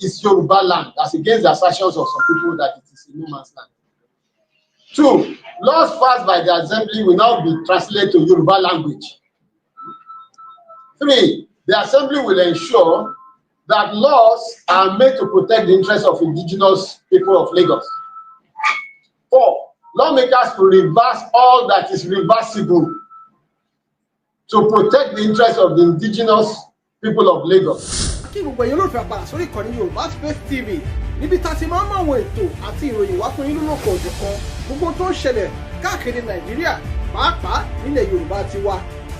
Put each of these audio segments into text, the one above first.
is Yoruba land, as against the assertions of some people that it is a no man's land. 2, laws passed by the assembly will now be translated to Yoruba language. 3, the assembly will ensure that laws are made to protect the interests of indigenous people of Lagos. 4, lawmakers will reverse all that is reversible to protect the interests of the indigenous people of Lagos. Kí gbogbo ẹ̀yin olólùfẹ́ àpàdà sórí ìkànnì Yorùbá Space TV níbi tá a ti máa ń mọ àwọn ètò àti ìròyìn wá fún yín lóko òjọ̀kan gbogbo tó ń ṣẹlẹ̀ káàkiri Nàìjíríà pàápàá nílẹ̀ Yorùbá ti wá.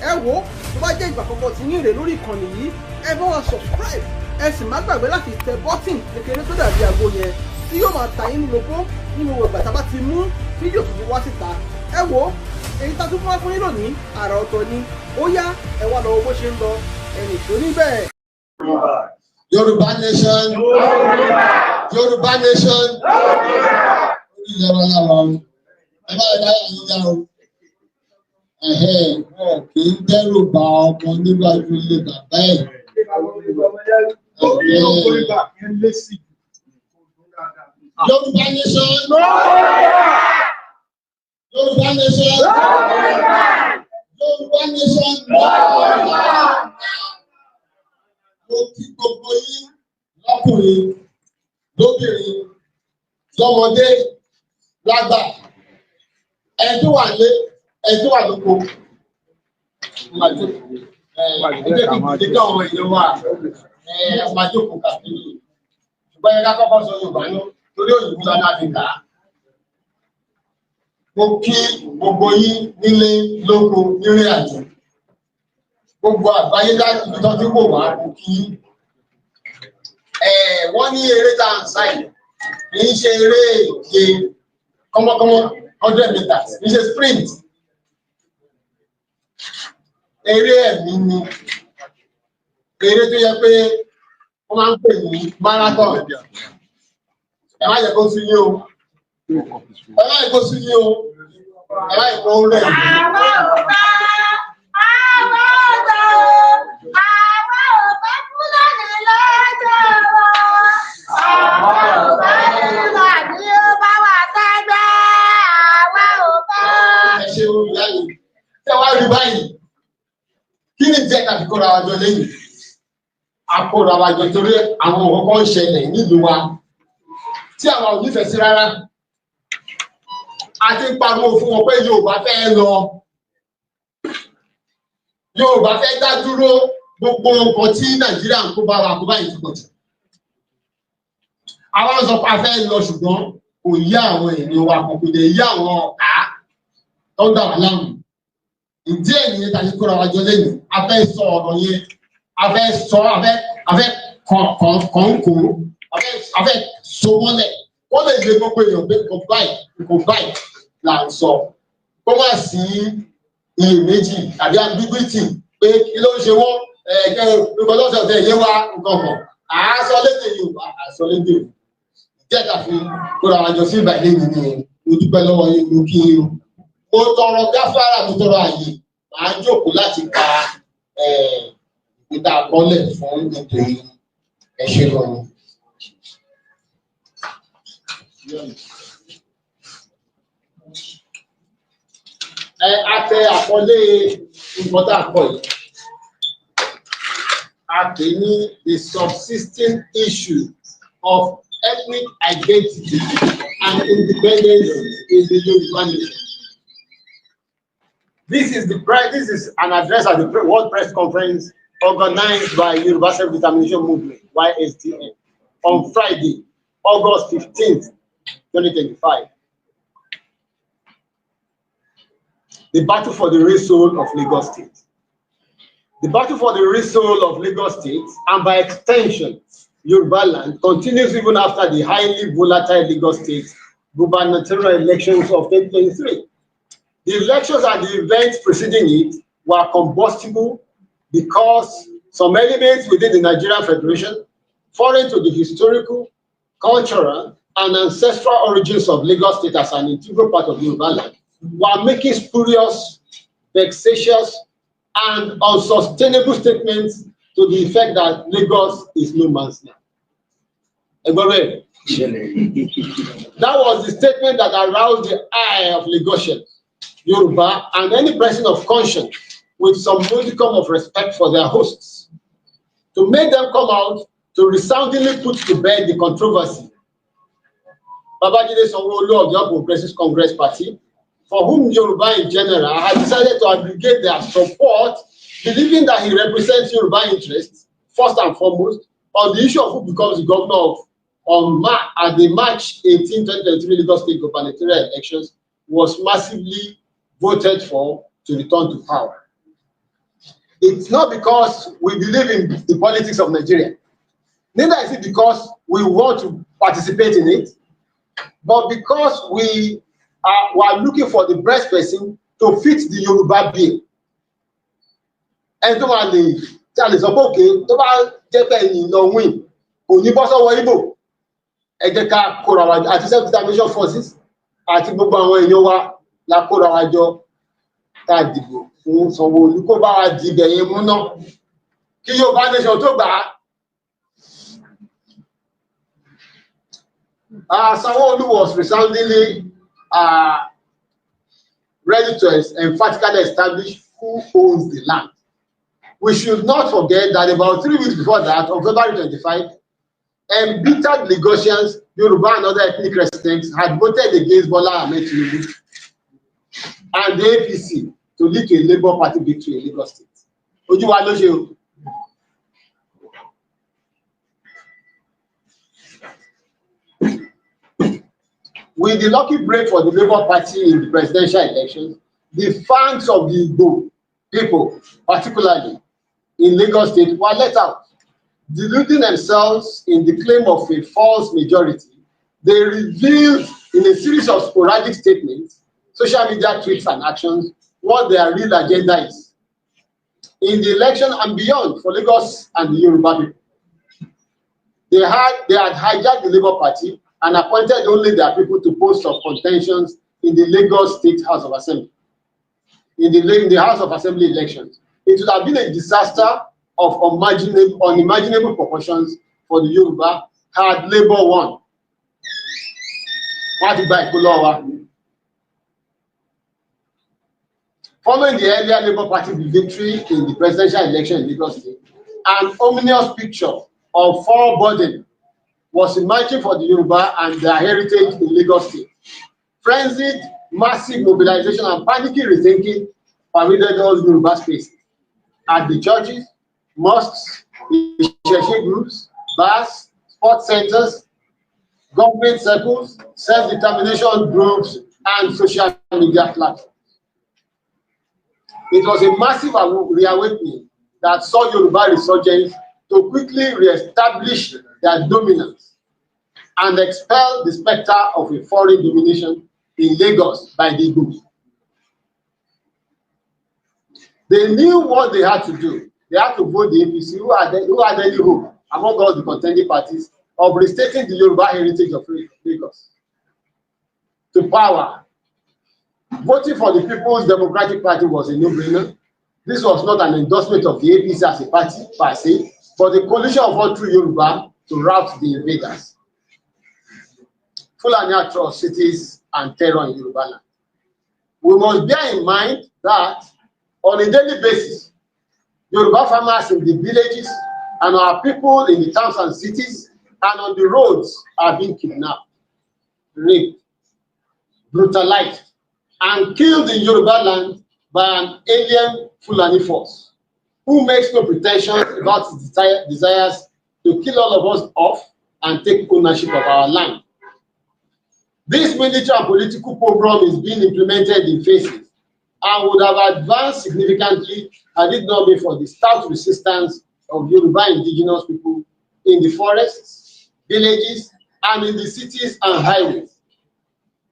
Ẹ wo tó bá jẹ́ ìgbà àkọ́kọ́ tí yín rè lórí ìkànnì yìí ẹ bá wa subscribe ẹ sì má gbàgbé láti tẹ bọ́tìn kékeré tó dàbí àgbo yẹn tí yóò máa ta yín lóko nínú ìgbà tá a bá ti mú fídíò tuntun wá síta. Ẹ wo èyí tá a tún fún wa fún yín lónìí àrà ọ̀tọ̀ ni ó yá ẹ wá lọ bó ṣe ń lọ ẹnì tó níbẹ̀. Yoruba nation. Yoruba nation. Kì í dẹ́rù bà ọmọ níwájú ilé bàbá ẹ̀. Yoruba nation. Yoruba nation. Yoruba nation. Mo kí gbogbo yín lọ́kùnrin, lóbìnrin, lọ́mọdé, lágbà, ẹni tó wà lé, ẹni tó wà lóko. Ẹgbẹ́ kí ìdílé àwọn èèyàn wà máa jókòó kàkiri. Ṣùgbọ́n ẹ̀ka kọ́kọ́ sọ Yorùbá ló torí òyìnbó lọ́nà àti kà á. Mo kí gbogbo yín nílé lóko nírìn àjò. Gbogbo àgbáyé láti ibi tó ti wò wá kò kí wọ́n ní eré tá à ń sáì kì í ṣe eré ìje kọ́mọ́kọ́mọ́ 100 meters kì í ṣe sprint eré ẹ̀mí ni eré tó yẹ pé wọ́n máa ń pè ní marathon ẹ má yẹ kó sí yín o ẹ má yẹ kó sí yín o ẹ má yẹ kó rẹ̀ yín. Kí ni jẹ́ ká fi kóra wa jọ lẹ́yìn? A kóra wa jọ torí àwọn ọ̀kọ̀ọ̀kan ń ṣẹlẹ̀ nílùú wa tí àwọn ò nífẹ̀ẹ́ sí rárá. A ti ń pariwo fún wọn pé Yorùbá fẹ́ lọ. Yorùbá fẹ́ dá dúró gbogbo nǹkan tí Nàìjíríà ń kó bá wa kó báyìí ti pọ̀ jù. Àwọn sọ pé a fẹ́ lọ ṣùgbọ́n kò yí àwọn ènìyàn wa kò dé yí àwọn ọ̀tá tó ń dà wá láàmú. Ìdí ènìyàn tàbí kóra wa jọ lẹ́yìn a fẹ́ sọ ọ̀rọ̀ yẹn a fẹ́ sọ a fẹ́ kọ̀ǹkò a fẹ́ so mọ́lẹ̀ wọ́n lè gbé gbogbo èèyàn pé kò báyìí là ń sọ kó má sí iyèméjì àbí ambiguity pé kí ló ń ṣe wọ́n nǹkan tó ń sọ̀tẹ̀ yé wa nǹkan kan àásọ lédè Yorùbá àásọ lédè Yorùbá ìjẹ́ káfí kóra wa jọ sí ìbàdí mi ni mo dúpẹ́ lọ́wọ́ yín mo kí yín o. Mo tọrọ gáfárà mo tọrọ àyè màá jókòó láti ka ìta àkọọ́lẹ̀ fún ètò yìí ẹ ṣé lọ́wọ́. A tẹ àkọlé nǹkan tá a kọ yìí a pè ní the subsisting issue of ethnic identity and independence in the Yoruba nation. This is an address at the World Press Conference organized by Yoruba Self-Determination Movement (YSDM) on Friday, August 15th, 2025. The battle for the real soul of Lagos State. The battle for the real soul of Lagos State, and by extension, Yoruba land, continues even after the highly volatile Lagos State gubernatorial elections of 2023. The elections and the events preceding it were combustible because some elements within the Nigerian Federation, foreign to the historical, cultural, and ancestral origins of Lagos State as an integral part of Yoruba land, were making spurious, vexatious, and unsustainable statements to the effect that Lagos is no man's land. That was the statement that aroused the ire of Lagosians, Yoruba, and any person of conscience with some modicum of respect for their hosts, to make them come out to resoundingly put to bed the controversy. Babajide Sanwo-Olu of the All Progressives Congress Party, for whom Yoruba in general had decided to aggregate their support, believing that he represents Yoruba interests, first and foremost, on the issue of who becomes the governor of at the March 18, 2023 Lagos State gubernatorial elections, was massively voted for to return to power. It's not because we believe in the politics of Nigeria, neither is it because we want to participate in it, but because we are looking for the best person to fit the Yoruba bill. And to Charlie Sopoke, to Jepe no win, Oniboso Waibo, Ejeka Korawa, àti self-determination forces, àti gbogbo àwọn èèyàn wa la kóra wa jọ tá dìbò fún Sanwó-Olú kó bá wa dìbẹ̀ yẹn mú náà kí Yorùbá nation tó gbà á. Sanwó-Olú was resoundingly ready to emphatically establish who owns the land. We should not forget that about 3 weeks before that, on February 25, embittered Lagosians, Yoruba and other ethnic residents had voted against Bola Ahmed Tinubu and the APC to lead to a Labour Party victory in Lagos State. Ojú wa ló ṣe o. With the lucky break for the Labour Party in the presidential elections, the fangs of the Igbo people, particularly in Lagos State, were let out. Deluding themselves in the claim of a false majority, they revealed in a series of sporadic statements, social media tweets and actions, what their real agenda is in the election and beyond for Lagos and the Yoruba people. They had hijacked the Labour Party and appointed only their people to posts of contentions in the Lagos State House of Assembly. In the House of Assembly elections, it would have been a disaster of unimaginable proportions for the Yoruba had Labour won. Following the earlier Labour Party victory in the presidential election in Lagos State, an ominous picture of foreboding was emerging for the Yoruba and their heritage in Lagos State. Frenzied, massive mobilization and panicky rethinking pervaded all Yoruba spaces at the churches, mosques, groups, bars, sports centers, government circles, self-determination groups, and social media platforms. It was a massive reawakening that saw Yoruba resurgence to quickly re-establish their dominance and expel the specter of a foreign domination in Lagos by the Igbos. They knew what they had to do. They had to vote the APC, who had any hope among all the contending parties of restating the Yoruba heritage of Lagos to power. Voting for the People's Democratic Party was a no-brainer. This was not an endorsement of the APC as a party per se, but a coalition of all true Yoruba to rout the invaders. Fulani atrocities and terror in Yoruba land. We must bear in mind that on a daily basis, Yoruba farmers in the villages and our people in the towns and cities and on the roads are being kidnapped, raped, brutalized, and killed in Yoruba land by an alien Fulani force who makes no pretension about his desires to kill all of us off and take ownership of our land. This military and political program is being implemented in phases and would have advanced significantly had it not been for the stout resistance of Yoruba indigenous people in the forests, villages, and in the cities and highways.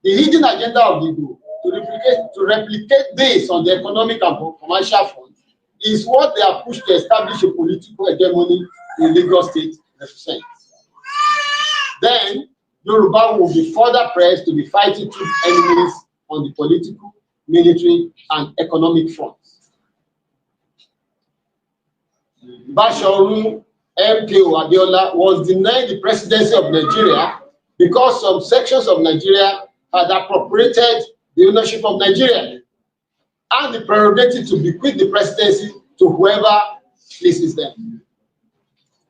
The hidden agenda of the group to replicate this on the economic and commercial front is what they are pushed to establish a political hegemony in Lagos State represents. Then, Yoruba will be further pressed to be fighting true enemies on the political, military, and economic fronts. Bashoru MKO Abiola was denied the presidency of Nigeria because some sections of Nigeria had appropriated the ownership of Nigeria and the prerogative to bequeath the presidency to whoever pleases them,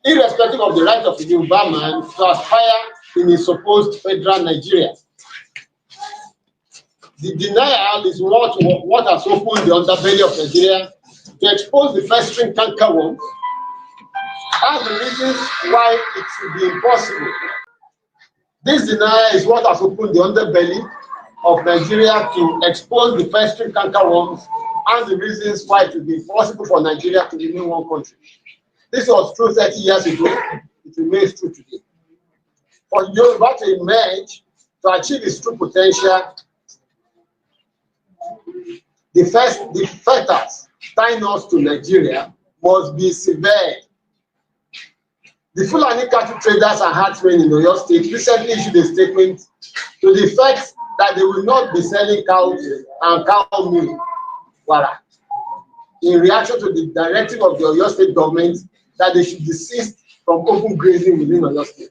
irrespective of the right of the Yoruba man to aspire in a supposed federal Nigeria. The denial is what has opened the underbelly of Nigeria to expose the festering cankerworm and the reasons why it should be impossible. This denial is what has opened the underbelly of Nigeria to expose the festering cankerworms and the reasons why it would be impossible for Nigeria to remain one country. This was true 30 years ago. It remains true today. For Yoruba to emerge, to achieve its true potential, the fetters tying us to Nigeria must be severed. The Fulani cattle traders and herdsmen in Oyo State recently issued a statement to the effect that they will not be selling cows and cow milk wara in reaction to the directive of the Oyo State government that they should desist from open grazing within Oyo State.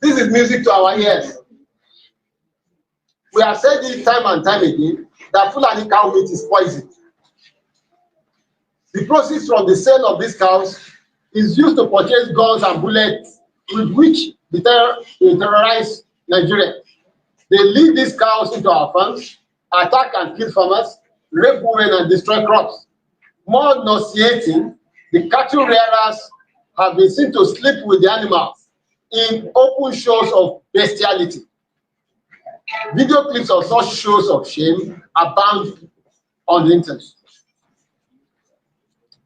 This is music to our ears. We have said it time and time again that Fulani cow meat is poison. The proceeds from the sale of these cows is used to purchase guns and bullets with which they terrorize Nigeria. They lead these cows into our farms, attack and kill farmers, rape women and destroy crops. More nauseating, the cattle rearers have been seen to sleep with the animals in open shows of bestiality. Video clips of such shows of shame abound on the internet.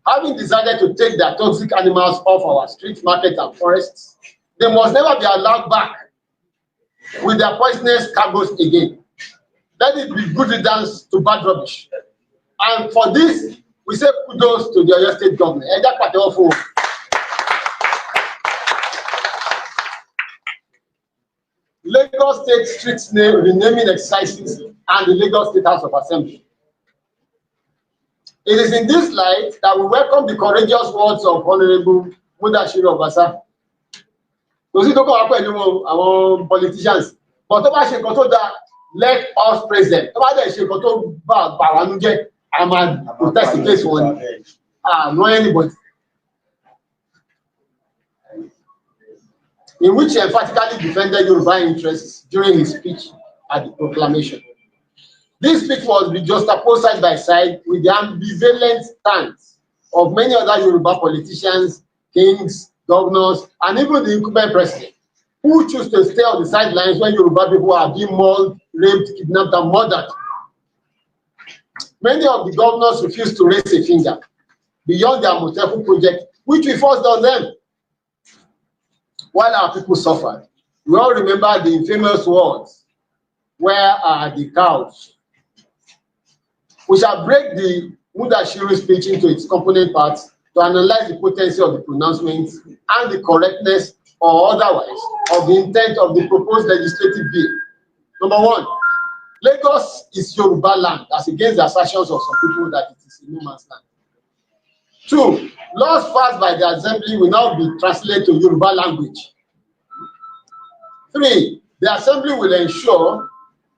Having decided to take their toxic animals off our street, market, and forests, they must never be allowed back with their poisonous cargoes again. Let it be good riddance to bad rubbish. And for this, we say kudos to the Oyo State government. Lagos State streets renaming exercises and the Lagos State House of Assembly. It is in this light that we welcome the courageous words of Honorable Mudashiru Obasa. Kò sí tó kọ́ wá pẹ̀lú àwọn politicians, but tó bá ṣe nǹkan tó dáa, let us praise them. Tó bá dẹ̀ ṣe nǹkan tó bà wá nú jẹ́, a máa protest against wọn. Not anybody. In which he emphatically defended Yoruba interests during his speech at the proclamation. This speech was juxtaposed side by side with the ambivalent stance of many other Yoruba politicians, kings, governors, and even the incumbent president, who choose to stay on the sidelines when Yoruba people are being mauled, raped, kidnapped, and murdered. Many of the governors refused to raise a finger beyond their Amotekun project, which we forced on them. While our people suffered, we all remember the infamous words, "Where are the cows?" We shall break the Mudashiru speech into its component parts to analyze the potency of the pronouncements and the correctness or otherwise of the intent of the proposed legislative bill. Number one, Lagos is Yoruba land, as against the assertions of some people that it is a no man's land. Two, laws passed by the assembly will now be translated to Yoruba language. Three, the assembly will ensure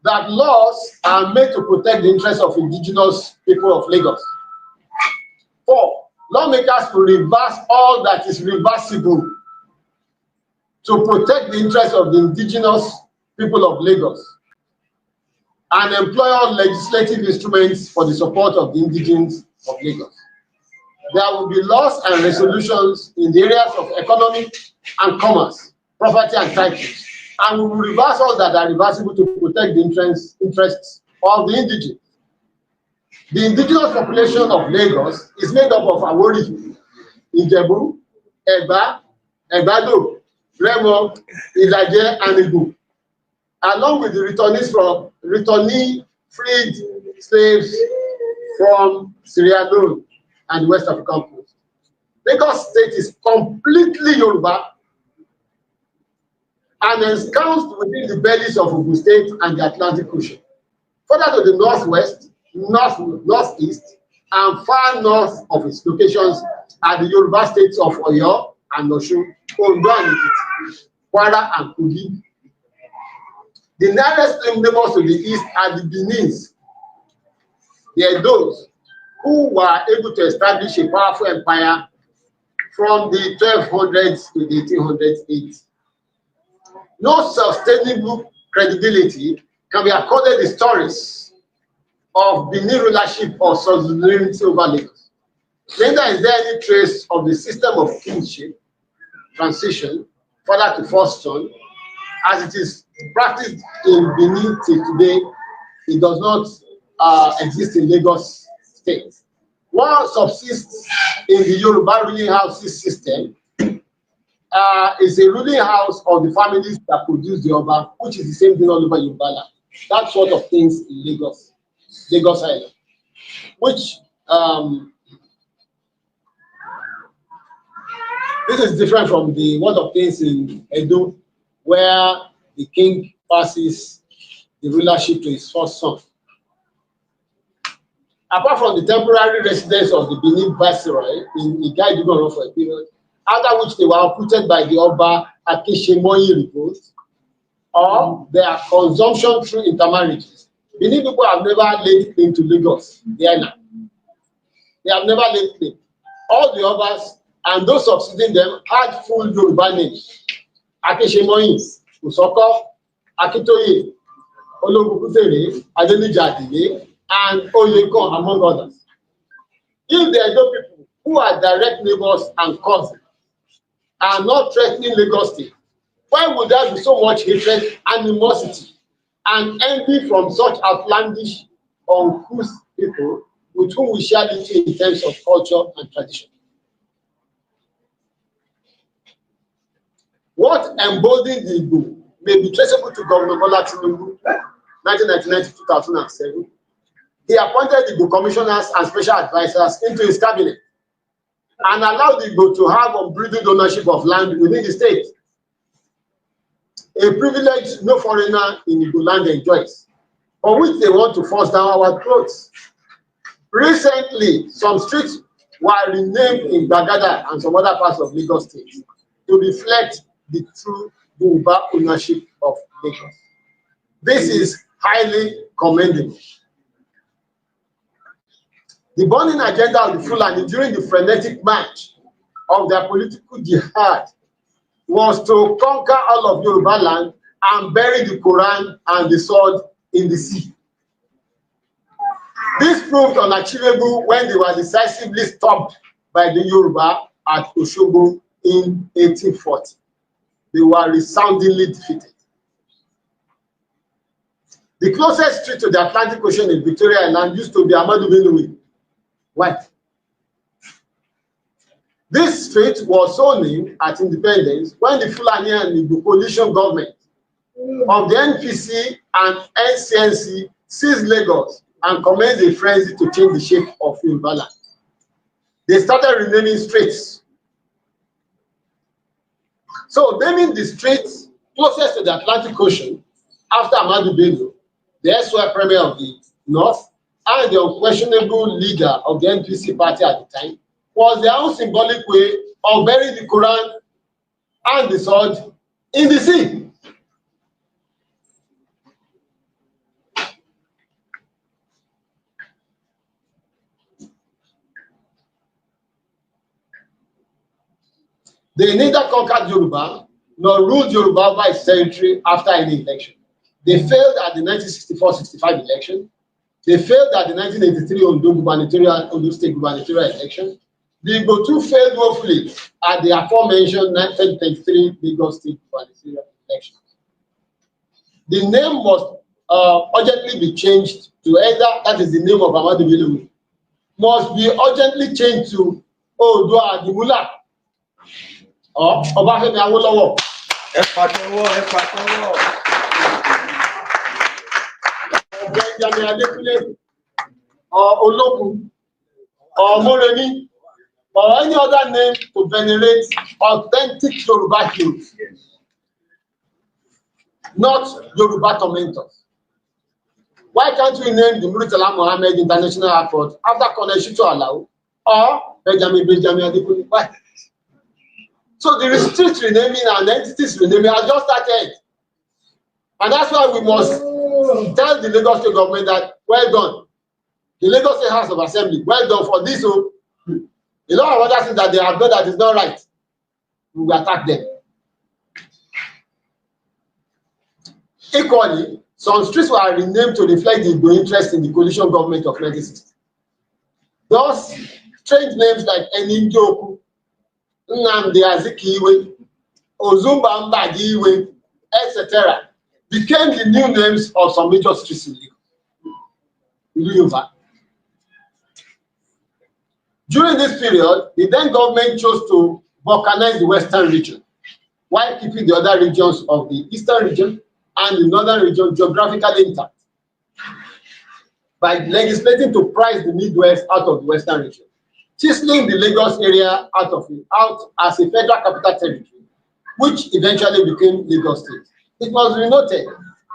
that laws are made to protect the interests of indigenous people of Lagos. Four, lawmakers will reverse all that is reversible to protect the interests of the indigenous people of Lagos and employ all legislative instruments for the support of the indigenes of Lagos. There will be laws and resolutions in the areas of economy and commerce, property and titles, and we will reverse all that are reversible to protect the interests of the indigenous. The indigenous population of Lagos is made up of Awori, Ijebu, Eba, Egbado, Remo, Ilaje, and Igbo, along with the returnee freed slaves from Sierra Leone and the West African coast. Lagos State is completely Yoruba and ensconced within the bellies of Ogun State and the Atlantic Ocean. Further to the northwest, northeast, and far north of its locations are the Yoruba states of Oyo, and Osun, Ondo and Ekiti, Kwara and Kogi. The nearest neighbors to the east are the Benins. They are those who were able to establish a powerful empire from the 1200s to the 1800s AD. No sustainable credibility can be accorded the stories of Benin rulership or sovereignty over Lagos. Neither is there any trace of the system of kingship transition, father to first son, as it is practiced in Benin till today. It does not exist in Lagos State. What subsists in the Yoruba ruling houses system is a ruling house of the families that produce the Oba, which is the same thing all over Yoruba land. That sort of things in Lagos Island, which this is different from the world of things in Edo, where the king passes the rulership to his first son. Apart from the temporary residence of the Benin Viceroy in Igbomo for a period, after which they were uprooted by the Oba Akishemoyi revolt, or their consumption through intermarriages. Benin people have never laid claim to Lagos, They have never laid claim. All the Obas and those succeeding them had full Yoruba names. Akishemoyi, Usoko, Akitoye, Ologukutere, Adenija Adile, and Oyeko, among others. If the Edo people, who are direct neighbors and cousins, are not threatening Lagos State, why would there be so much hatred, animosity, and envy from such outlandish, uncouth people with whom we share little in terms of culture and tradition? What emboldened the Igbo may be traceable to Governor Bola Tinubu, 1999 to 2007. He appointed the Igbo commissioners and special advisors into his cabinet and allowed the Igbo to have unbridled ownership of land within the state, a privilege no foreigner in Igbo land enjoys, for which they want to force down our throats. Recently, some streets were renamed in Bagada and some other parts of Lagos State to reflect the true Yoruba ownership of Lagos. This is highly commendable. The burning agenda of the Fulani during the frenetic march of their political jihad was to conquer all of Yoruba land and bury the Quran and the sword in the sea. This proved unachievable when they were decisively stopped by the Yoruba at Osogbo in 1840. They were resoundingly defeated. The closest street to the Atlantic Ocean in Victoria Island used to be Ahmadu Bello. White. This street was so named at independence when the Fulani and the coalition government of the NPC and NCNC seized Lagos and commenced a frenzy to change the shape of Yoruba land. They started renaming streets. So naming the streets closest to the Atlantic Ocean after Ahmadu Bello, the erstwhile premier of the North, and the unquestionable leader of the NPC party at the time, was their own symbolic way of burying the Quran and the sword in the sea. They neither conquered Yoruba nor ruled Yoruba by its territory after any election. They failed at the 1964-65 election. They failed at the 1983 Ondo State gubernatorial election. The Igbo too failed woefully at the aforementioned 1923 Lagos State gubernatorial election. The name must urgently be changed to either, that is the name of Ahmadu Bello, must be urgently changed to Oodua Adimula or Obafemi Awolowo. Or Oloku, or Moremi, or any other name to venerate authentic Yoruba heroes, not Yoruba tormentors. Why can't we name the Murtala Mohammed International Airport after Colonel Shito Alao or Benjamin Adekunle? Why? So the street renaming and entities renaming has just started. And that's why we must tell the Lagos State government that, well done. The Lagos State House of Assembly, well done for this. So, a lot of other things that they have done that is not right. We will attack them. Equally, some streets were renamed to reflect the Igbo interest in the coalition government of 1960. Thus, strange names like Eninjoku, Nnamdi Azikiwe, Ozumba Mbadiwe, etc. became the new names of some major streets in Yoruba. During this period, the then government chose to balkanize the western region, while keeping the other regions of the eastern region and the northern region geographically intact, by legislating to price the Midwest out of the western region, chiseling the Lagos area out as a federal capital territory, which eventually became Lagos State. It must be noted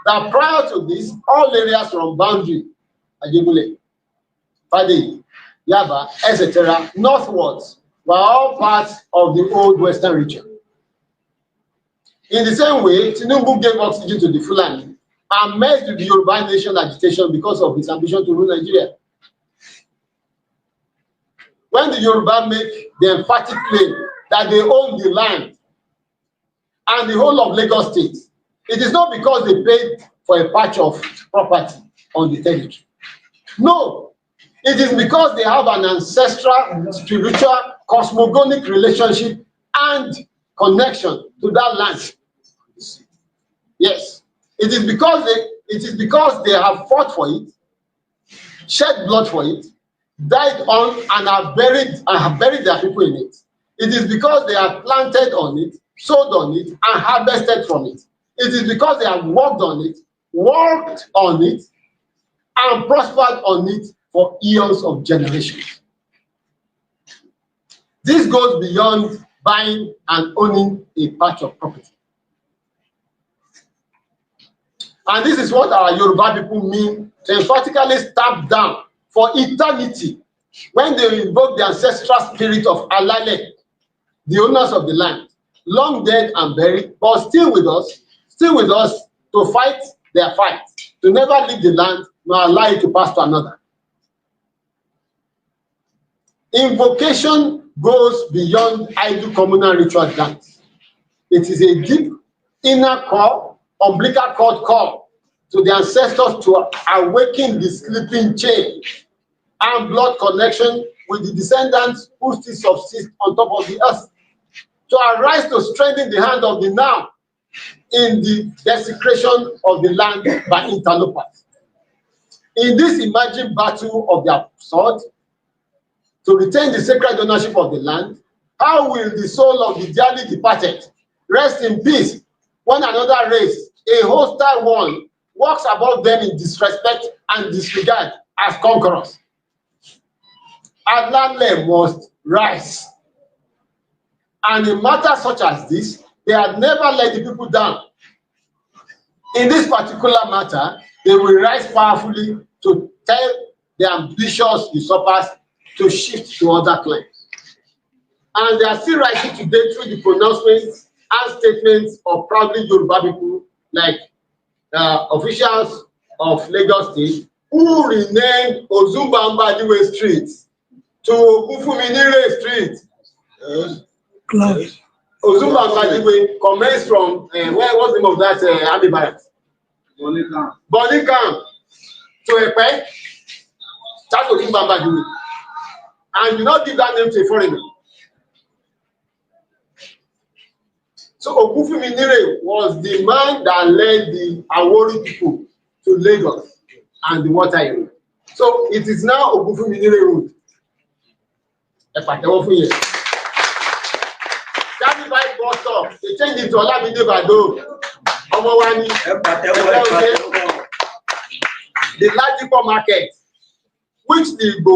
that prior to this, all areas from boundary, Ajibule, Fade, Yaba, etc., northwards, were all parts of the old western region. In the same way, Tinubu gave oxygen to the Fulani and merged with the Yoruba nation agitation because of his ambition to rule Nigeria. When the Yoruba make the emphatic claim that they own the land and the whole of Lagos State, it is not because they paid for a patch of property on the territory. No, it is because they have an ancestral, spiritual, cosmogonic relationship and connection to that land. Yes, it is because they have fought for it, shed blood for it, died on and have buried their people in it. It is because they have planted on it, sowed on it, and harvested from it. It is because they have worked on it, and prospered on it for eons of generations. This goes beyond buying and owning a patch of property. And this is what our Yoruba people mean to emphatically stamp down for eternity when they invoke the ancestral spirit of Alale, the owners of the land, long dead and buried, but still with us to fight their fight, to never leave the land nor allow it to pass to another. Invocation goes beyond idle communal ritual dance. It is a deep inner core, umbilical cord call to the ancestors to awaken the sleeping chain and blood connection with the descendants who still subsist on top of the earth, to arise to strengthen the hand of the now in the desecration of the land by interlopers. In this imagined battle of their sword, to retain the sacred ownership of the land, how will the soul of the dearly departed rest in peace when another race, a hostile one, walks above them in disrespect and disregard as conquerors? Alale must rise. And in matters such as this, they had never let the people down. In this particular matter, they will rise powerfully to tell the ambitious usurpers to shift to other claims. And they are still rising today through the pronouncements and statements of proudly Yoruba people like officials of Lagos State who renamed Ozumba Mbadiwe Street to Ogunfunminire Street. Ozumba Mbadiwe commenced from, where was the name of that army barracks? Bonikam to Epe. That's Ozumba Mbadiwe. And you not give that name to a foreigner. So Ogunfunminire was the man that led the Awori people to Lagos and the water area. So it is now Ogunfunminire Road. Carnival bus stop, they changed it to Olamide Bado. Omowani. The Ladipo market, which the Igbo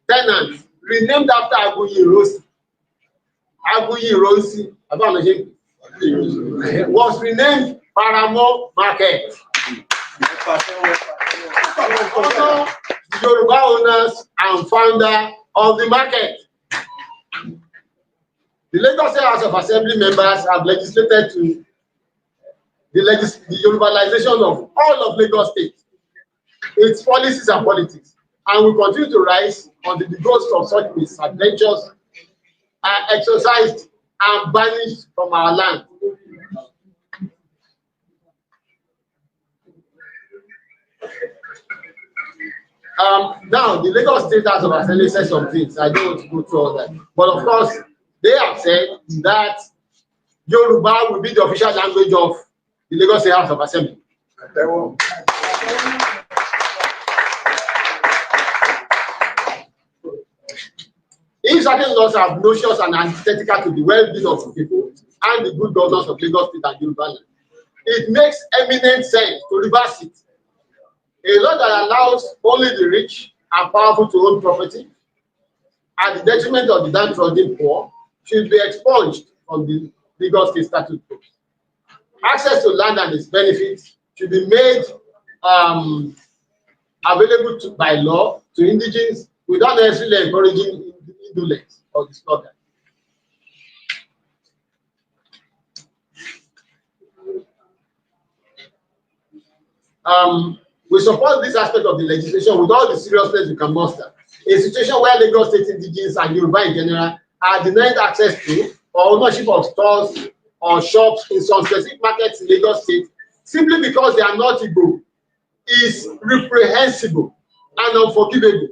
tenants renamed after Aguyi Rosi. Aguyi Rosi, was renamed Paramo Market. Also, the Yoruba owners and founder of the market. The Lagos State House of Assembly members have legislated to the Yorubalization of all of Lagos State, its policies and politics, and will continue to rise until the ghosts of such misadventures are exorcised and banished from our land. Now, the Lagos State House of Assembly said some things. I don't want to go through all that. But of course, they have said that Yoruba will be the official language of the Lagos State House of Assembly. If certain laws are obnoxious and antithetical to the well-being of the people and the good governance of Lagos State and Yoruba land, it makes eminent sense to reverse it. A law that allows only the rich and powerful to own property at the detriment of the downtrodden poor should be expunged from the Lagos State statute books. Access to land and its benefits should be made available by law to indigents without necessarily encouraging indolence or disorder. We support this aspect of the legislation with all the seriousness we can muster. A situation where Lagos State indigents and Yoruba in general are denied access to or ownership of stores or shops in some specific markets in Lagos State simply because they are not Igbo is reprehensible and unforgivable.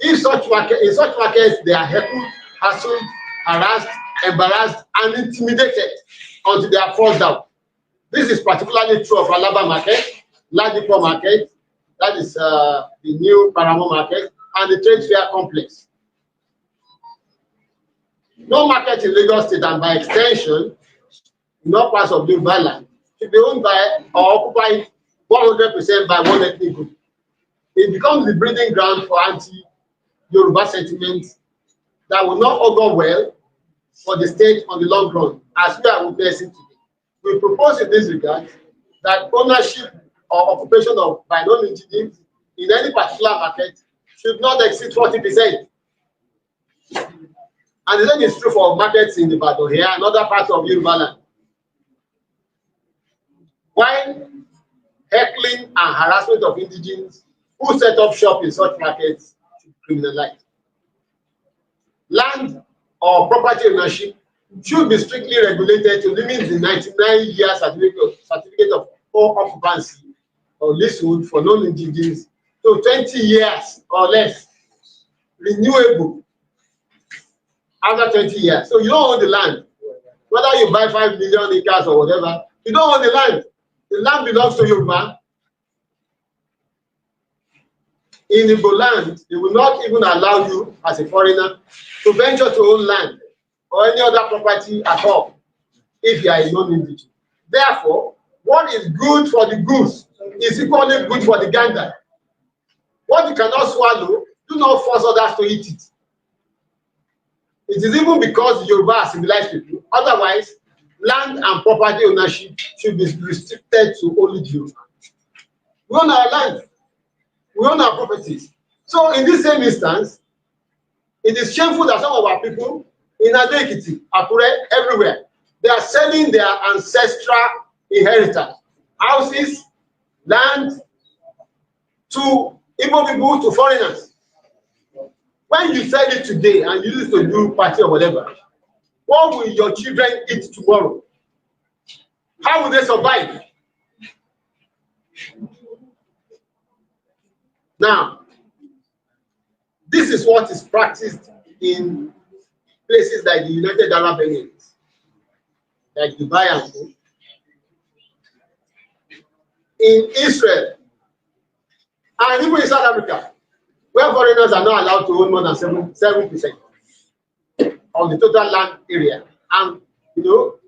In such markets, they are heckled, hassled, harassed, embarrassed, and intimidated until they are forced out. This is particularly true of Alaba Market, Ladipo Market, that is the new Paramo Market, and the Trade Fair Complex. No market in Lagos State, and by extension, no parts of Yoruba land, should be owned by or occupied 100% by one ethnic group. It becomes the breeding ground for anti-Yoruba sentiments that will not augur well for the state on the long run, as we are witnessing today. We propose in this regard that ownership or occupation of by non-indigenous in any particular market should not exceed 40%. And the same is true for markets in the Ibadan here and other parts of Yoruba land. While heckling and harassment of indigenes who set up shop in such markets should be criminalized. Land or property ownership should be strictly regulated to limit the 99-year certificate of occupancy or leasehold for non-indigenous to 20 years or less, renewable after 20 years. So you don't own the land. Whether you buy 5 million acres or whatever, you don't own the land. The land belongs to Yoruba. In Igbo land, they will not even allow you as a foreigner to venture to own land or any other property at all if you are a non-indigenous. Therefore, what is good for the goose is equally good for the gander. What you cannot swallow, do not force others to eat it. It is even because the Yoruba are civilized people. Otherwise, land and property ownership should be restricted to only the Yoruba. We own our land. We own our properties. So in this same instance, it is shameful that some of our people in Ado-Ekiti, Akure, everywhere, they are selling their ancestral inheritance, houses, land, to Igbo people, to foreigners. When you sell it today and use it to do party or whatever, what will your children eat tomorrow? How will they survive? Now, this is what is practiced in places like the United Arab Emirates, like Dubai and so. In Israel, and even in South Africa, where foreigners are not allowed to own more than 7% of the total land area. And, you know,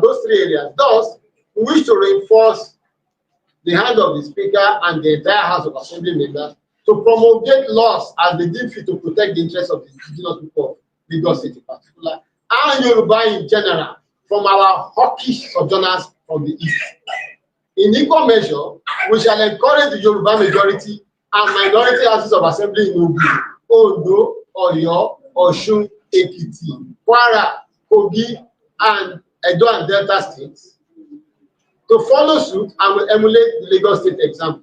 those three areas. Thus, we wish to reinforce the hand of the Speaker and the entire House of Assembly members to promulgate laws as they deem fit to protect the interests of the indigenous people of Lagos State in particular, and Yoruba in general, from our hawkish sojourners from the East. In equal measure, we shall encourage the Yoruba majority and minority houses of assembly in Ogun, Ondo, Oyo, Osun, Ekiti, Kwara, Kogi, and Edo and Delta states to follow suit and will emulate the Lagos State example.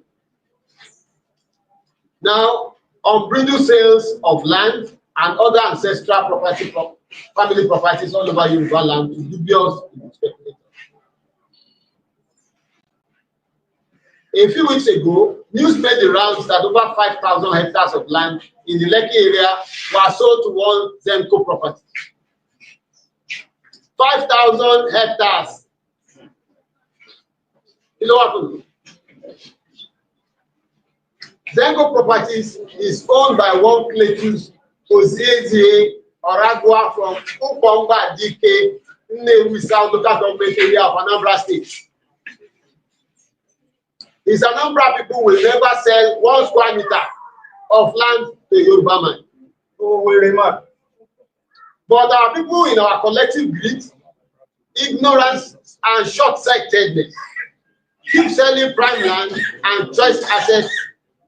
Now, unbridled sales of land and other ancestral property, family properties all over Yoruba land to dubious speculators. A few weeks ago, news made the rounds that over 5,000 hectares of land in the Lekki area were sold to one Zenko property. 5,000 hectares. You know what? Zenko Properties is owned by one Cletus Ozezie Oragua from Upomba DK, Nnewi South local government area of Anambra State. His Anambra people will never sell 1 square meter of land to a Yoruba man. Oh, very much. But our people, in our collective greed, ignorance, and short-sightedness keep selling prime land and choice assets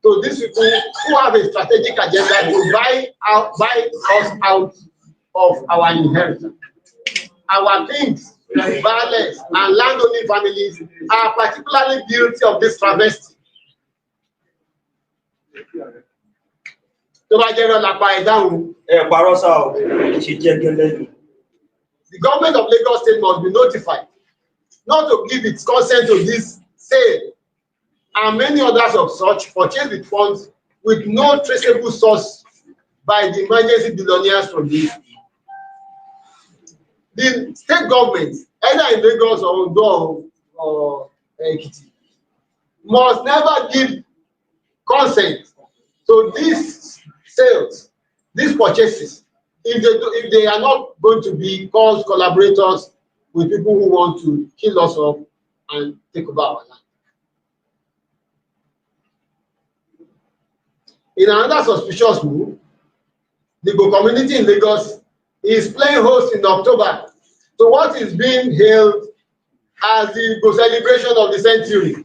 to these people who have a strategic agenda to buy us out of our inheritance. Our kings, violence, and landowning families are particularly guilty of this travesty. The government of Lagos State must be notified not to give its consent to this sale and many others of such purchased with funds with no traceable source by the emergency billionaires from the state government, either in Lagos or Ondo or Ekiti, must never give consent to these sales, these purchases, if they are not going to be called collaborators with people who want to kill us off and take over our land. In another suspicious move, the Igbo community in Lagos is playing host in October to what is being hailed as the Igbo celebration of the century,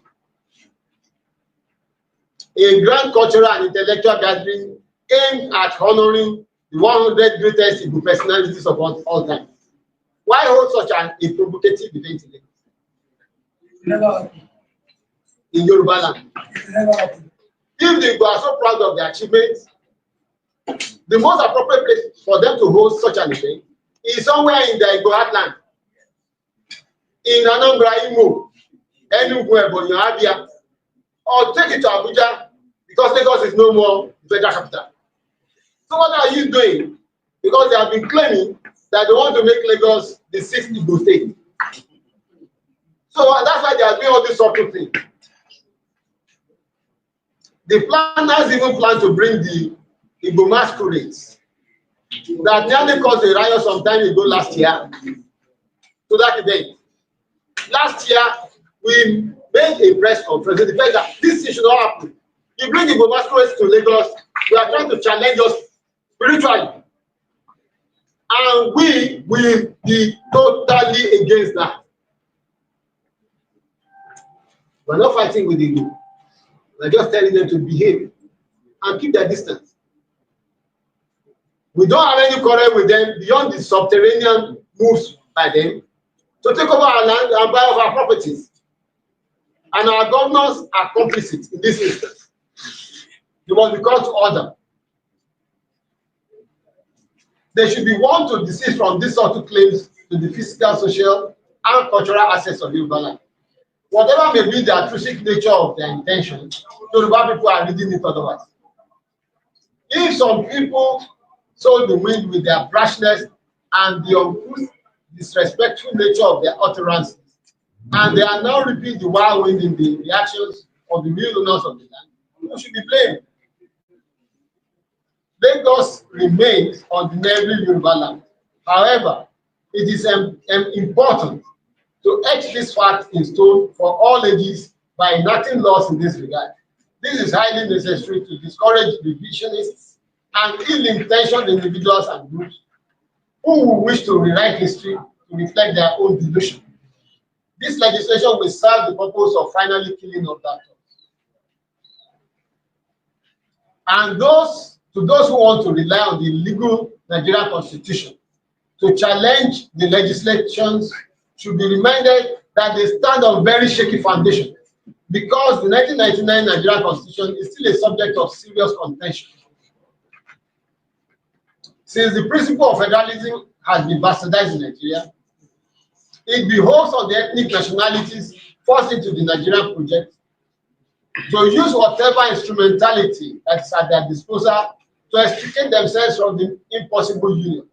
a grand cultural and intellectual gathering aimed at honoring the 100 greatest Igbo personalities of all time. Why hold such a provocative event in Lagos? In Yoruba land. If the Igbo are so proud of their achievements, the most appropriate place for them to host such an event is somewhere in the Igbo heartland, in Anambra, Imo, Enugu, Ebonyi, Abia, or take it to Abuja because Lagos is no more the federal capital. So what are you doing? Because they have been claiming that they want to make Lagos the 6th Igbo state. So that's why they are doing all this sort of thing. The planners even plan to bring the Igbo masquerades that nearly caused a riot some time ago last year to that event. Last year, we made a press conference in the fact that this thing should not happen. You bring Igbo masquerades to Lagos, we are trying to challenge us spiritually. And we will be totally against that. We're not fighting with Igbo. We're just telling them to behave and keep their distance. We don't have any quarrel with them beyond the subterranean moves by them to take over our land and buy off our properties. And our governors are complicit in this instance. They must be called to order. They should be warned to desist from these sort of claims to the physical, social, and cultural assets of Yoruba land. Whatever may be the altruistic nature of their intention, Yoruba people are reading it otherwise. If some people sold the wind with their brashness and the uncouth, disrespectful nature of their utterances, and they are now reaping the wild wind in the reactions of the real owners of the land, who should be blamed? Lagos remains ordinary Yoruba land. However, it is important to etch this fact in stone for all ages by enacting laws in this regard. This is highly necessary to discourage revisionists and ill-intentioned individuals and groups who will wish to rewrite history to reflect their own delusion. This legislation will serve the purpose of finally killing off that thought. And to those who want to rely on the legal Nigerian constitution to challenge the legislations should be reminded that they stand on very shaky foundation, because the 1999 Nigerian Constitution is still a subject of serious contention. Since the principle of federalism has been bastardized in Nigeria, it behoves on the ethnic nationalities forced into the Nigerian project to use whatever instrumentality that is at their disposal to extricate themselves from the impossible union,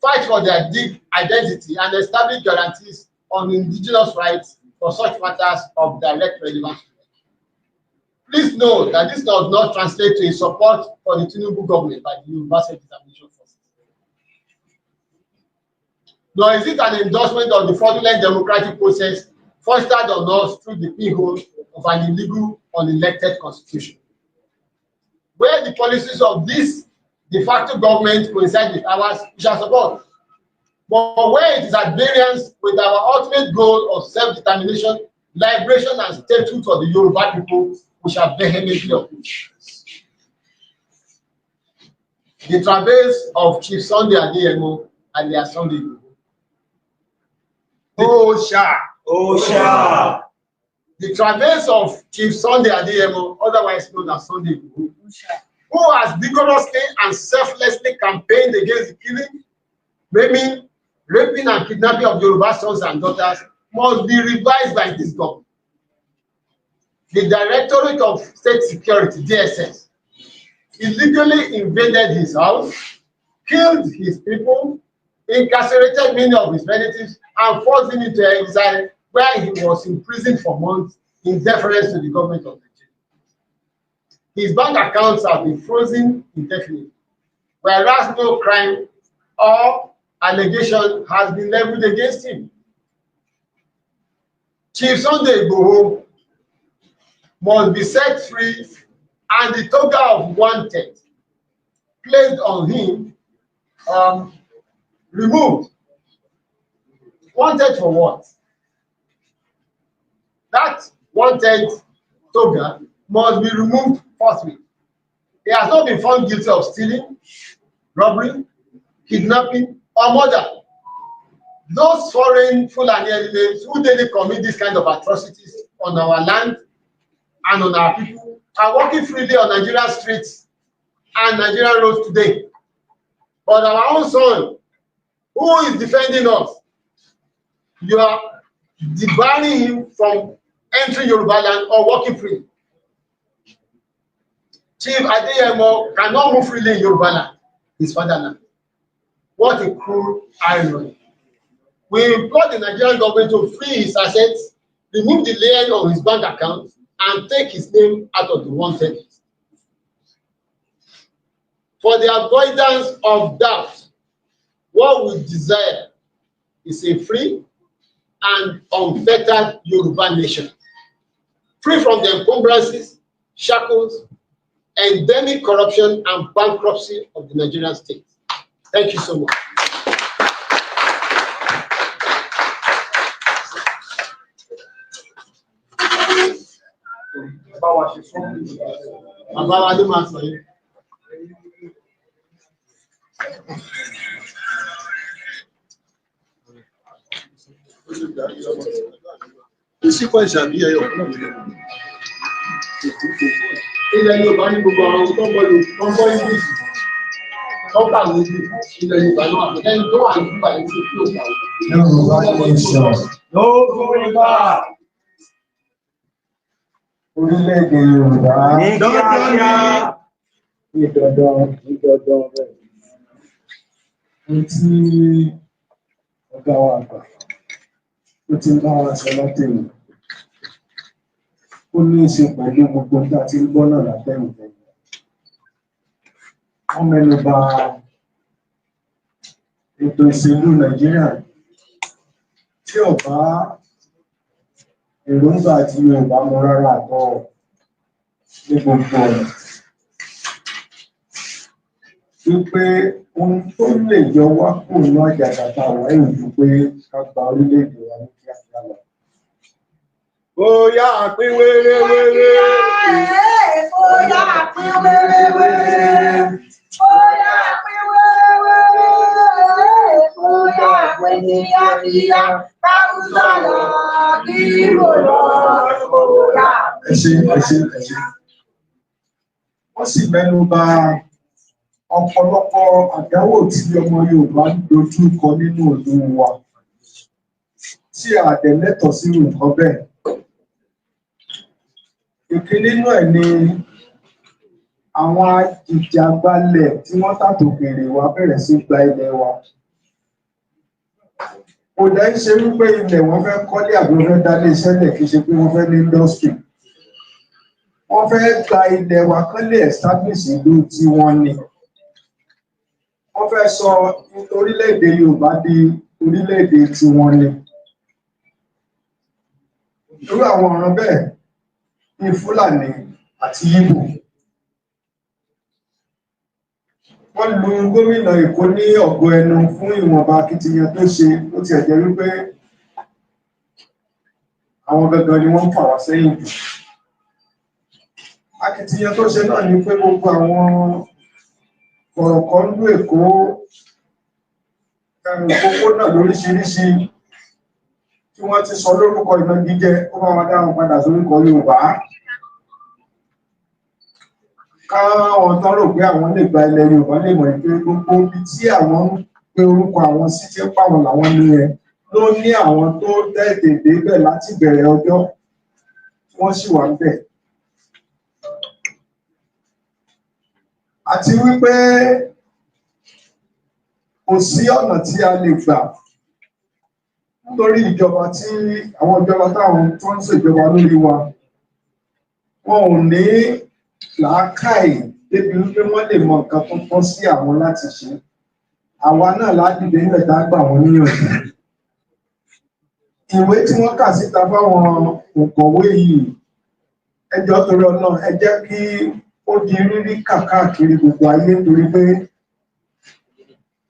fight for their deep identity, and establish guarantees on indigenous rights for such matters of direct relevance. Please note that this does not translate to a support for the Tinubu government by the Universal Examination Forces. Nor is it an endorsement of the fraudulent democratic process fostered on us through the pinhole of an illegal, unelected constitution, where the policies of this de facto government coincide with ours, we shall support. But where it is at variance with our ultimate goal of self-determination, liberation, and statehood of the Yoruba people, we shall vehemently oppose. The travails of Chief Sunday Adeyemo alias Sunday Igbomo. Osha. The travails of Chief Sunday Adeyemo, otherwise known as Sunday Igbomo, who has vigorously and selflessly campaigned against the killing, maiming, raping, and kidnapping of Yoruba sons and daughters, must be revised by this government. The Directorate of State Security, DSS, illegally invaded his house, killed his people, incarcerated many of his relatives, and forced him into exile, where he was imprisoned for months in deference to the government of Nigeria. His bank accounts have been frozen indefinitely, whereas no crime or allegation has been leveled against him. Chief Sunday Igbomo must be set free, and the toga of wanted placed on him removed. Wanted for what? That wanted toga must be removed forthwith. He has not been found guilty of stealing, robbery, kidnapping, or murder. Those foreign Fulani elements who daily commit this kind of atrocities on our land and on our people are walking freely on Nigerian streets and Nigerian roads today. But our own son, who is defending us, you are debarring him from entering Yoruba land or walking free. Chief Adeyemo cannot move freely in Yoruba land, his fatherland. What a cruel irony. We implore the Nigerian government to free his assets, remove the layer of his bank account, and take his name out of the wanted list. For the avoidance of doubt, what we desire is a free and unfettered Yoruba nation, free from the encumbrances, shackles, endemic corruption, and bankruptcy of the Nigerian state. Thank you so much. Ilẹ̀ Yorùbá ní gbogbo àwọn tó ń bọ̀ English tó ń kà lójú ilẹ̀ Yorùbá náà àbẹ̀kẹ́ni tó wà nígbà yìí tí ó kà Yorùbá nation. Yorùbá. Orílẹ̀-èdè Yorùbá. Ìdọ̀dọ̀ rẹ̀. Ohun tí ọ̀gá wa àgbà ó ti ń bá wa sọ látẹ̀yìn. Ó ní í ṣe pẹ̀lú gbogbo tí a ti ń gbọ́ náà látẹ̀yìntẹ̀yìn. Wọ́n mẹ́nu bà ètò ìṣèlú Nàìjíríà tí ò bá èròǹgbà tí Yorùbá mú rárá àtọ̀ ní gbogbo ọ̀nà. Wípé ohun tó lè yọ wá kúrò ní àjàgàtà wà èyí pé ká gba orílẹ̀-èdè wa ní kíákíá lọ. Bóyá àpín wéré-wéré. Bóyá àpín wéré-wéré. Bóyá àpín wéré-wéré. Wọ́n sì mẹ́nu bà ọ̀pọ̀lọpọ̀ àdánwò tí ọmọ Yorùbá ń dojú kọ nínú ìlú wa tí a dẹ̀ lẹ́tọ̀ọ́ sí nǹkan bẹ́ẹ̀. Ìkíní nínú ẹ̀ ni àwọn ìjàgbalẹ̀ tí wọ́n tàtòkèrè wá bẹ̀rẹ̀ sí gba ilẹ̀ wa. Kò dẹ̀ ń ṣe wípé ilẹ̀ wọn fẹ́ kọ́lé àbí wọ́n fẹ́ dálé iṣẹ́ lẹ̀, kì í ṣe pé wọ́n fẹ́ ní industry. Wọ́n fẹ́ gba ilẹ̀ wa kán lè establish ìlú tí wọ́n ní. Wọ́n fẹ́ sọ orílẹ̀-èdè Yorùbá di orílẹ̀-èdè tí wọ́n ní. Irú àwọn ọ̀ràn bẹ́ẹ̀ ní Fulani àti Igbo. Wọ́n lu gómìnà Èkó ní ọ̀gọ ẹnu fún ìwọ̀nba akitiyan tó ṣe, ó ti ẹ̀jẹ̀ wípé àwọn gangan ni wọ́n ń fà wá sẹ́yìn jù. Akitiyan tó ṣe náà ni pé gbogbo àwọn kọ̀ọ̀kan lú Èkó òpópónà lóríṣiríṣi tí wọ́n ti sọ lórúkọ ìnagijẹ, ó máa wá dáhùn padà sórúkọ Yorùbá. Káwọn tán rò pé àwọn lè gba ilẹ̀ Yorùbá lè mọ̀ pé gbogbo ibi tí àwọn ń pe orúkọ àwọn sí tí ń pàwọn làwọn ní ẹ ló ní àwọn tó tètè débẹ̀ láti bẹ̀rẹ̀ ọjọ́ tí wọ́n sì wà ń bẹ̀. Àti wípé kò sí ọ̀nà tí a lè gbà nítorí ìjọba tí àwọn ìjọba táwọn tó ń ṣèjọba lórí wa wọn ò ní làákàyè débi wípé wọ́n lè mọ nǹkan tó tọ́ sí àwọn láti ṣe. Àwa náà ládìde nílẹ̀ tá gbà wọ́n níyànjú. Ìwé tí wọ́n kà síta fáwọn òǹkọ̀wé yìí, ẹjọ́ torí Ọlọ́run ẹ jẹ́ kí ó di rírí káàkiri gbogbo ayé, torí pé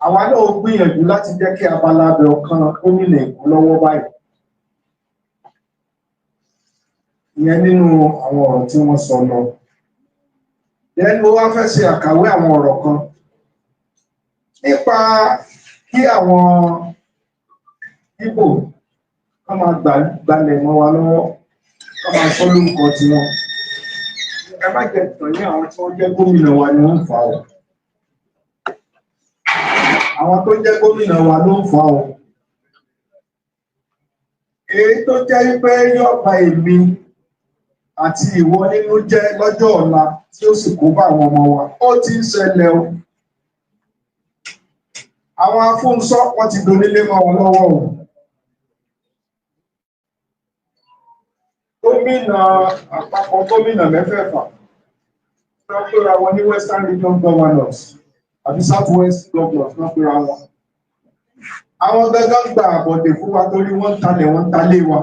àwa náà gbìyànjú láti jẹ́ kí abala abẹ ọ̀kan gómìnà Èkó lọ́wọ́ báyìí. Ìyẹn nínú àwọn ọ̀rọ̀ tí wọ́n sọ lọ. Lẹ́nu wá fẹ́ ṣe àkàwé àwọn ọ̀rọ̀ kan nípa kí àwọn Ìgbò kán máa gbalẹ̀ mọ́ wa lọ́wọ́, kán máa sọ lórúkọ tiwọn. Ẹ má jẹ́ tàn ní àwọn tí wọ́n jẹ́ gómìnà wa ni wọ́n ń fà á. Àwọn tó jẹ́ gómìnà wa ló ń fà á. Èyí tó jẹ́ wípé yóò ba èmi àti ìwọ nínú jẹ́ lọ́jọ́ ọ̀la tí ó sì kó bá àwọn ọmọ wa, ó ti ń ṣẹlẹ̀ o. Àwọn afúnṣọ́ wọn ti donílé mọ́ wọn lọ́wọ́ o. Gómìnà àpapọ̀ gómìnà mẹ́fẹ̀ẹ̀fà wọ́n pera wọn ní Western Region Governors àbí South West Governors wọ́n pera wọn. Àwọn gángan gba àbọ̀dè fún wa torí wọ́n ń talẹ̀ wọ́n ń talé wa.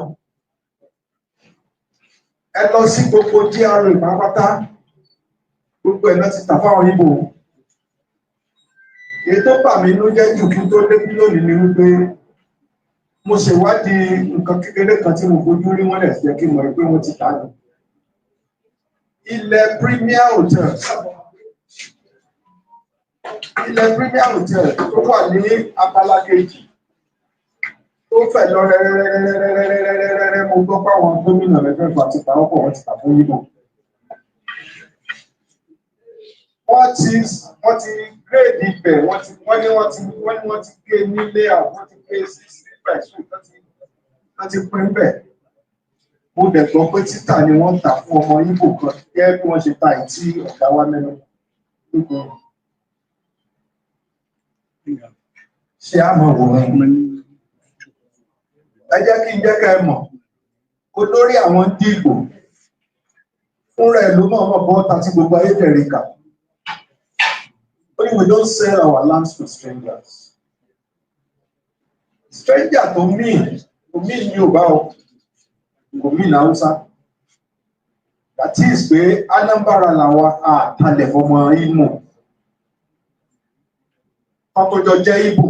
Ẹ lọ sí gbogbo GRA pátápátá, gbogbo ẹ̀ náà ti tà fáwọn Ìgbò. Èyí tó bà mí ló jẹ́ jù kí n tó débí lónìí ni wípé mo ṣèwádìí nǹkan kékeré kan tí mo fojú rí wọ́n lẹ̀ jẹ́ kí n mọ̀ pé wọ́n ti tà ní. Ilẹ̀ Premier Hotel tó wà ní abala kejì tó fẹ̀ lọ rẹ́rẹ́rẹ́rẹ́rẹ́rẹ́rẹ́rẹ́, mo gbọ́ pé àwọn gómìnà mẹ́fẹ̀ẹ̀fà ti ta ọkọ̀ wọn ti tà fún Ìgbò. Wọ́n ti gírèdì ibẹ̀, wọ́n ti gé nílé àwọn ti gé sí sípẹ̀ sùn wọ́n ti pín bẹ̀. Mo dẹ̀ gbọ́ pé títà ni wọ́n tà fún ọmọ Ìgbò kan gẹ́gẹ́ bí wọ́n ṣe ta ìtí ọ̀gá wa mẹ́nu. Ṣé a mọ̀ wòran? Ẹ jẹ́ kí n jẹ́ ká ẹ mọ̀, olórí àwọn Ìgbò fúnra ẹ̀ ló mọ̀ bọ́ta tí gbogbo ayé tẹ̀rí kà. We don't sell our lands to strangers. Stranger to me Yorùbá o, kò mean Hausa. That is pé Anambra làwa àtàlẹ̀ fọmọ Imo. Wọ́n tó jọ jẹ́ Igbo,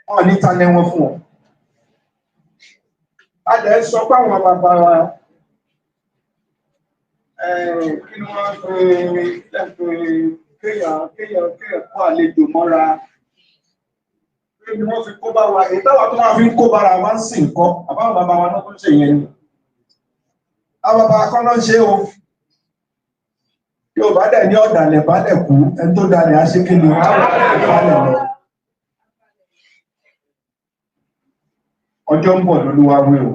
wọ́n ní talẹ̀ wọn fún wọn. A lè sọ pé àwọn bàbá wa kí ni wọ́n fi kéèyàn kó àlejò mọ́ra, ni wọ́n fi kó bá wa èyí táwa tó máa fi ń kó bára wa ń sìn kọ́ àbáwọn bàbá wa náà tó ń ṣe yẹn ni àwọn bàbá akọ́ náà ń ṣe o yóò bá dẹ̀ ní ọ̀dàlẹ̀ bá dẹ̀ kú ẹni tó dalẹ̀ á ṣe kí ni balẹ̀ lọ ọjọ́ ń bọ̀ lólúwa wí o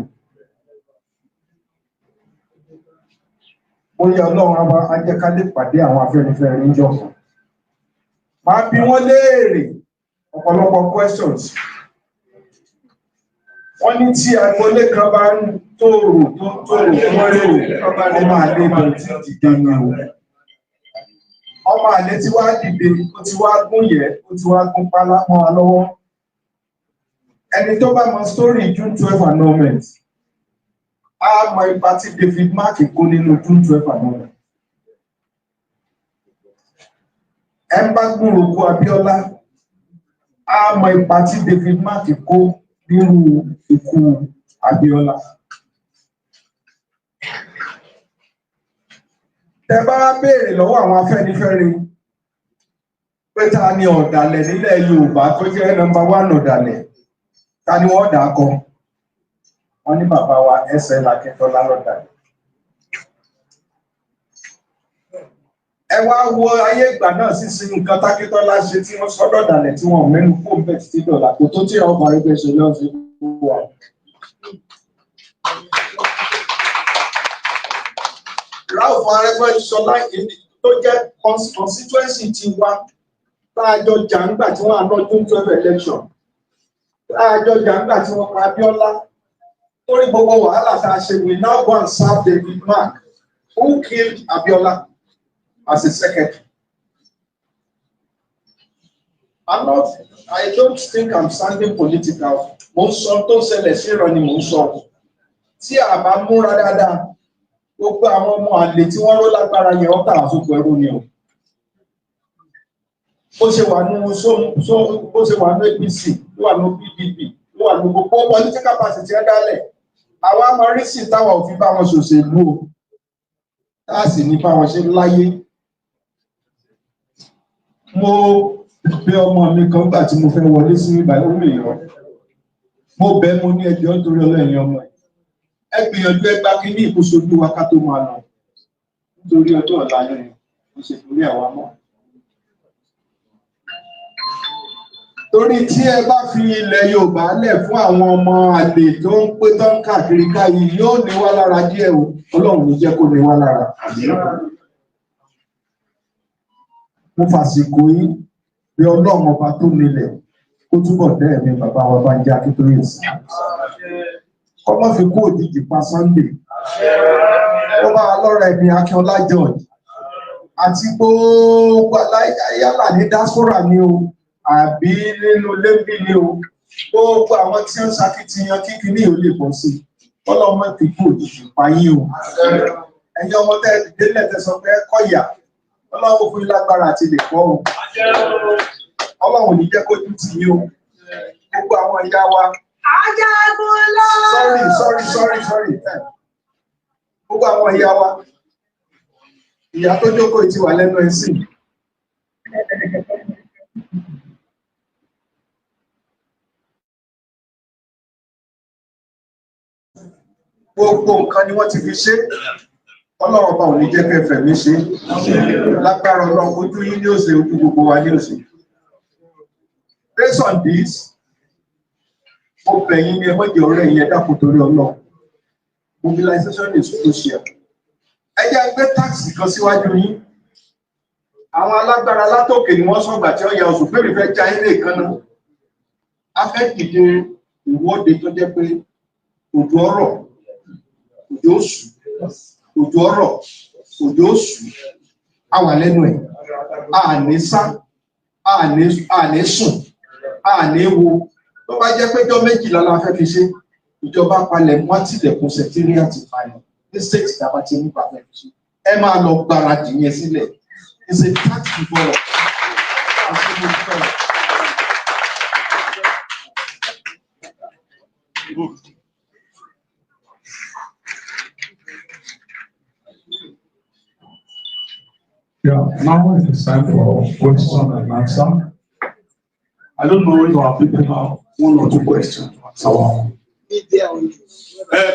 bóyá ọlọ́run á jẹ́ ká lè pàdé àwọn Afẹ́nifẹ́re níjọ́ kan máa bi wọ́n léèrè ọ̀pọ̀lọpọ̀ questions wọ́n ní tí agboolé kan bá ń tòrò wọ́n rèrò ọmọ àlè bẹ̀rẹ̀ tí dìde ni o ọmọ àlè tí wàá dìde ó ti wá gún yẹ ó ti wá gún pálá mọ́ wa lọ́wọ́ ẹni tó bá mọ story June 12 annulment á mọ ipa tí David Mark kó nínú June 12 annulment ẹ ń bá gbúròó kó Abíọ́lá á mọ ipa tí David Mark kó nínú ikú Abíọ́lá. Tẹ bá béèrè lọ́wọ́ àwọn Afẹ́nifẹ́re pé ta ni ọ̀dàlẹ̀ nílẹ̀ Yorùbá tó jẹ́ number 1 ọ̀dàlẹ̀ ta ni wọ́n dà á kọ wọ́n ní bàbá wa ẹsẹ̀ Akíntọ́lá lọ́dàlẹ̀. Ẹ wá wo ayé ìgbà náà sísìn nǹkan tákítọ́lá ṣe tí wọ́n sọ́dọ̀ dàlẹ̀ tí wọ́n mẹ́nu kó bẹ̀ títí dọ̀là kò tó tí ọmọ ẹgbẹ́ ṣe lọ́ọ́ fi kú wa. Ralph Arẹ́gbẹ́ṣọlá tó jẹ́ constituency ti wá táàjọ jàǹgbà tí wọ́n àná June 12 election táàjọ jàǹgbà tí wọ́n pa Abíọ́lá torí gbogbo wàhálà tá a ṣe we now go and serve David Mark who killed Abíọ́lá as a secretary. I don't think I'm sounding political. Mo ń sọ tó ṣẹlẹ̀ sí ìrọ̀ ni mo ń sọ. Tí a bá múra dáadáa, gbogbo àwọn ọmọ àlè tí wọ́n ró lágbára yẹn ọ̀tá àsopọ̀ ẹrú ni o. Bó ṣe wà ní APC, ló wà ní PDP, ló wà ní gbogbo political party tí ẹ dálẹ̀. Àwa máa rí sí táwa òfin bá wọn ṣòṣèlú o. Táà sì ní bá wọn ṣe láyé. Mo bẹ̀ ọmọ mi kan gbà tí mo fẹ́ wọlé sí ìbàlẹ̀ orí ìrọ̀ mo bẹ̀ mo ní ẹjọ́ nítorí ọlọ́ẹ̀ni ọmọ ẹ gbìyànjú ẹgbà kí ní ìkóṣojú wa ká tó máa lọ nítorí ọjọ́ ọ̀la yẹn mo ṣe torí àwa mọ́ torí tí ẹ bá fi ilẹ̀ Yorùbá lẹ̀ fún àwọn ọmọ àlè tó ń pé tó ń káàkiri káyìí yóò ní wá lára díẹ̀ o Ọlọ́run ní jẹ́ kó ní wá lára mo fàsìkò yìí bí Ọlọ́run ọba tó nílẹ̀ kó túbọ̀ dẹ́ ẹ̀mí bàbá wa bá ń jẹ́ Akíntóyè sí. Ọmọ fi kú òjijì pa Sunday. Ó bá wa lọ́rọ̀ ẹ̀mí Akínọlá George àti gbogbo yálà ní diaspora ni o àbí nínú lẹ́bí ni o gbogbo àwọn tí ó ń ṣakitiyan kíkiri ò lè bọ̀ sí. Ọlọ́mọ fi kú òjijì pa yín o. Ẹ̀yin ọmọ tẹ́ délẹ̀ tẹ́ sọ pé kọ́yà. Ọlọ́run fún lágbára àti lè kọ́ o. Ọlọ́run ní jẹ́ kó tún ti yín o. Gbogbo àwọn ìyá wa. Ajagunlọ. Sorry. Gbogbo àwọn ìyá wa. Ìyá tó jókòó ti wà lẹ́nu ẹ̀sìn. Gbogbo nǹkan ni wọ́n ti fi ṣe. Ọlọ́run ọba ò ní jẹ́ kẹ́ fẹ̀mí ṣe lágbára Ọlọ́run ojú yín ní òsè ojú gbogbo wa ní òsè. Based on this, mo bẹ̀ yín ní ẹ mọ́jẹ̀ ọ̀rẹ́ yẹn dákun torí Ọlọ́run. Mobilization is crucial. Ẹ jẹ́ gbé táàsì kan síwájú yín. Àwọn alágbára látòkè ni wọ́n sọ̀gbà tí ó ya oṣù pé mi fẹ́ já ilé kan náà. A fẹ́ dìde ìwọ́de tó jẹ́ pé òjò ọ̀rọ̀, òjò oṣù. Òjò ọ̀rọ̀, òjò oṣù, àwà lẹ́nu ẹ̀, àní sá, àní sùn, àní wo. Tó bá jẹ́ péjọ́ 12 la fẹ́ fi ṣe, ìjọba palẹ̀ wọ́n tilẹ̀kùn sẹ̀tíríàtì palẹ̀ ní 6 tàbá ti nípa fẹ́ fi ṣe. Ẹ máa lọ gbáradì yẹn sílẹ̀. It's a tax before. Yeah, now it is time for question and answer. I don't know if our people have 1 or 2 questions. So, Media only.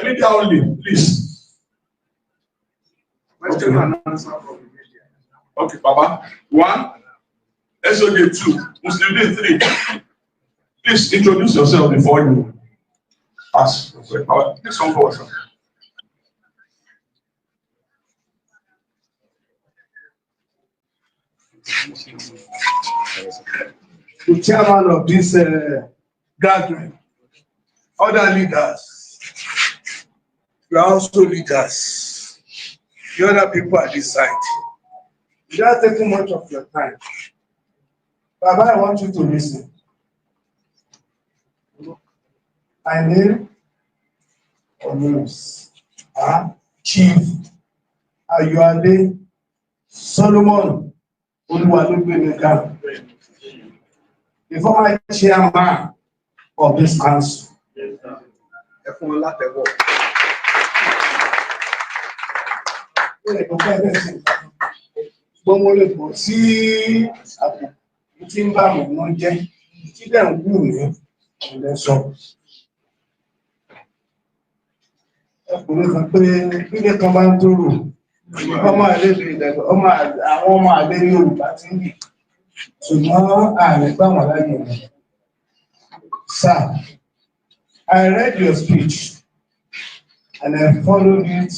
media only, please. Question and answer from the media. Okay, Baba. 1, SOJ 2, Muslim 3. Please introduce yourself before you ask. Please come forward, sir. The chairman of this gathering, other leaders, you are also leaders, the other people at this side. Without taking much of your time, Baba, I want you to listen. My name is Chief Adeyemo Solomon Oluwalugbenega, the former chairman of this council. Gbogbo lè bọ̀ sí àpò tí ń bá àwọn ọmọ jẹ́ tí dẹ̀ ń wù ní ilẹ̀ sọ. Ọkùnrin kan pé ilé kan bá ń tóró, ọmọ àlè Yorùbá ti ń bì. Ṣùgbọ́n ààrẹ gbà wọ́n láyè rẹ̀. Sir, I read your speech and I followed it